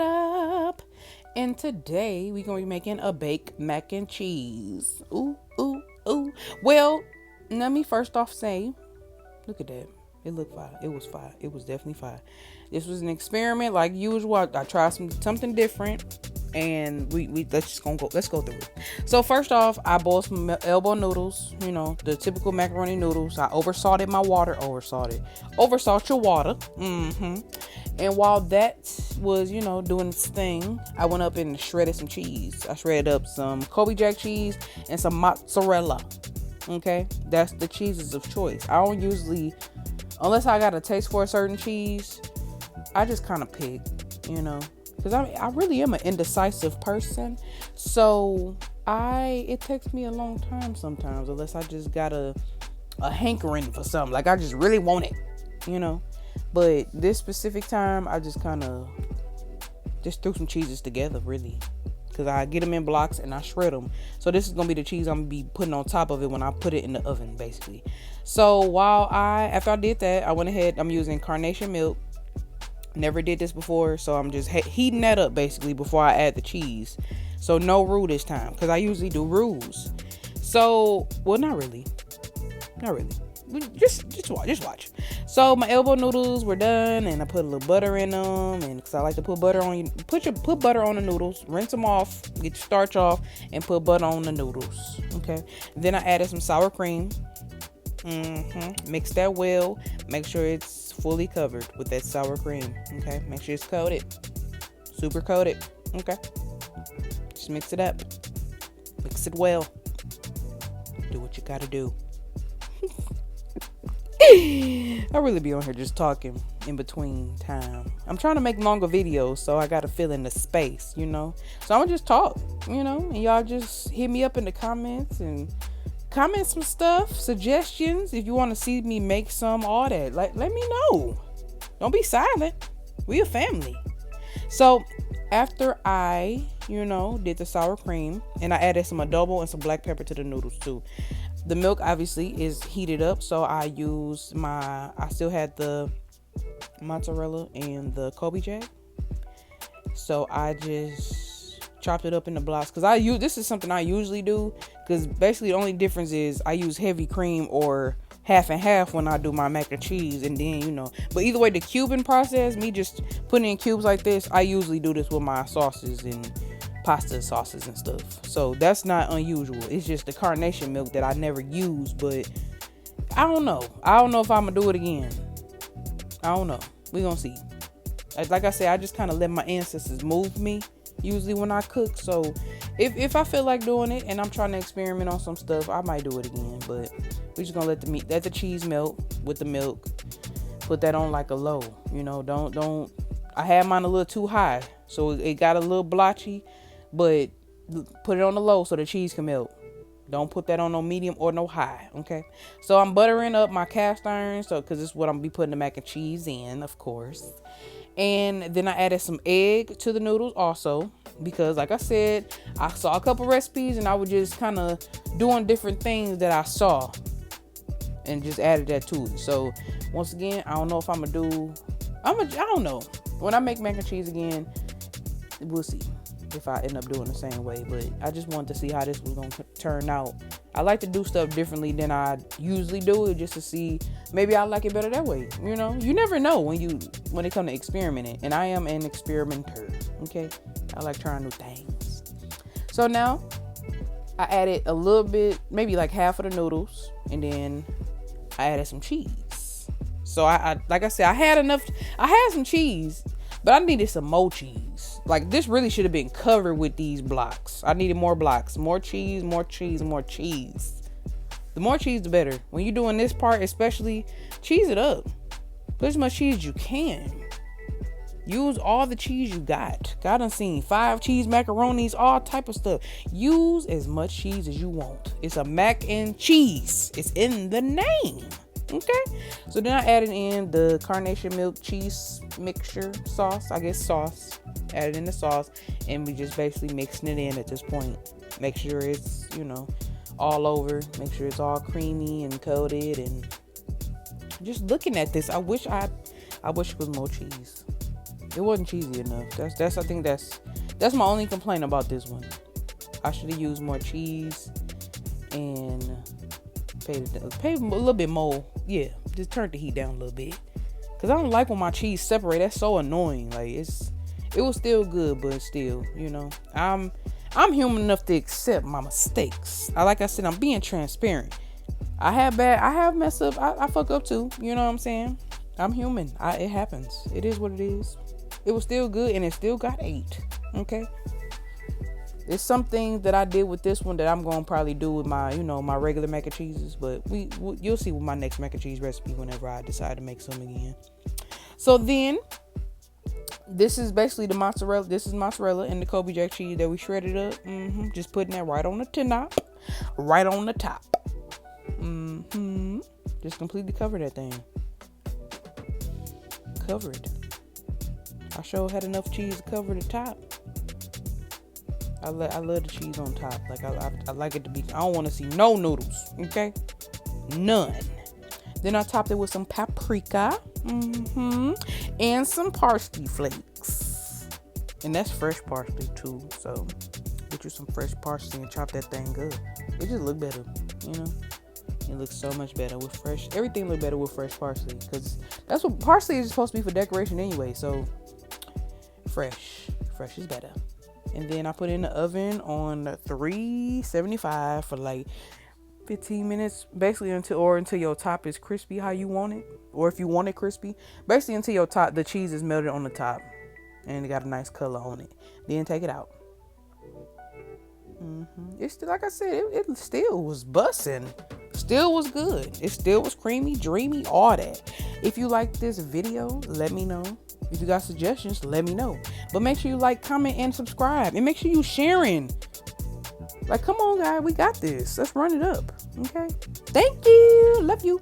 up? And today we're gonna be making a baked mac and cheese. Ooh, ooh, ooh. Well, let me first off say, look at that. It looked fire. It was fire. It was definitely fire. This was an experiment, like usual. I tried something different, and we let's go through it. So first off, I boiled some elbow noodles. You know, the typical macaroni noodles. I oversalted my water. Oversalt your water. And while that was, doing its thing, I went up and shredded some cheese. I shredded up some Colby Jack cheese and some mozzarella. Okay, that's the cheeses of choice. I don't usually, unless I got a taste for a certain cheese, I just kind of pick, because I really am an indecisive person. So it takes me a long time sometimes, unless I just got a hankering for something. Like I just really want it, But this specific time, I just kind of just threw some cheeses together, really. Because I get them in blocks and I shred them. So this is going to be the cheese I'm going to be putting on top of it when I put it in the oven, basically. So after I did that, I went ahead, I'm using Carnation milk. Never did this before, so I'm just heating that up, basically, before I add the cheese. So no roux this time, because I usually do roux. So, well, not really. Just watch. So my elbow noodles were done, and I put a little butter in them, and because I like to put butter on, put butter on the noodles, rinse them off, get your starch off, and put butter on the noodles. Okay. Then I added some sour cream. Mix that well. Make sure it's fully covered with that sour cream. Okay. Make sure it's coated, super coated. Okay. Just mix it up. Mix it well. Do what you gotta do. I really be on here just talking in between time. I'm trying to make longer videos, so I gotta fill in the space, So I'm gonna just talk, and y'all just hit me up in the comments and comment some stuff, suggestions. If you want to see me make some, all that, let me know. Don't be silent. We a family. So after I, did the sour cream, and I added some adobo and some black pepper to the noodles too. The milk obviously is heated up, so I still had the mozzarella and the Colby Jack. So I just chopped it up into blocks, because this is something I usually do, because basically the only difference is I use heavy cream or half and half when I do my mac and cheese, and then, but either way, the cubing process, me just putting in cubes like this, I usually do this with my sauces and pasta sauces and stuff. So that's not unusual. It's just the Carnation milk that I never use, but I don't know if I'm gonna do it again. I don't know. We're gonna see. Like I said, I just kind of let my ancestors move me usually when I cook. So if I feel like doing it and I'm trying to experiment on some stuff, I might do it again. But we're just gonna let the cheese melt with the milk. Put that on like a low. Don't I had mine a little too high, so it got a little blotchy. But put it on the low so the cheese can melt. Don't put that on no medium or no high, okay? So I'm buttering up my cast iron, because this is what I'm gonna be putting the mac and cheese in, of course. And then I added some egg to the noodles also, because like I said, I saw a couple recipes and I was just kind of doing different things that I saw and just added that to it. So once again, I don't know if I don't know. When I make mac and cheese again, we'll see if I end up doing the same way. But I just wanted to see how this was going to turn out. I like to do stuff differently than I usually do it, just to see maybe I like it better that way. You never know when it comes to experimenting, and I am an experimenter. Okay, I like trying new things. So now I added a little bit, maybe like half of the noodles, and then I added some cheese. So I like I said, I had some cheese, but I needed some more cheese. Like, this really should have been covered with these blocks. I needed more blocks. More cheese, more cheese, more cheese. The more cheese, the better. When you're doing this part, especially, cheese it up. Put as much cheese as you can. Use all the cheese you got. I done seen 5 cheese macaronis, all type of stuff. Use as much cheese as you want. It's a mac and cheese. It's in the name. Okay, so then I added in the Carnation milk cheese mixture sauce. Added in the sauce, and we just basically mixing it in at this point. Make sure it's, all over. Make sure it's all creamy and coated. And just looking at this, I wish it was more cheese. It wasn't cheesy enough. That's I think that's my only complaint about this one. I should have used more cheese and paid a little bit more. Yeah, just turn the heat down a little bit. Cause I don't like when my cheese separate. That's so annoying. Like it was still good, but still, you know, I'm human enough to accept my mistakes. Like I said, I'm being transparent. I have messed up. I fuck up too. You know what I'm saying? I'm human. It happens. It is what it is. It was still good, and it still got 8. Okay. There's some things that I did with this one that I'm gonna probably do with my, you know, my regular mac and cheeses. But you'll see with my next mac and cheese recipe whenever I decide to make some again. So then, this is basically the mozzarella. This is mozzarella and the Colby Jack cheese that we shredded up. Just putting that right on the top. Right on the top. Just completely cover that thing. Covered. I sure had enough cheese to cover the top. I love the cheese on top. Like I like it to be. I don't want to see no noodles. Okay, none. Then I topped it with some paprika, and some parsley flakes, and that's fresh parsley too. So get you some fresh parsley and chop that thing good. It just look better, you know. It looks so much better with fresh. Everything look better with fresh parsley because that's what parsley is supposed to be for decoration anyway. So fresh is better. And then I put it in the oven on 375 for like 15 minutes, basically until your top is crispy how you want it, or if you want it crispy, basically until the cheese is melted on the top and it got a nice color on it. Then take it out. It's still, like I said, it still was bussin'. Still was good. It still was creamy, dreamy, all that. If you like this video, let me know. If you got suggestions, let me know. But make sure you like, comment, and subscribe. And make sure you sharing. Like, come on, guys. We got this. Let's run it up. Okay? Thank you. Love you.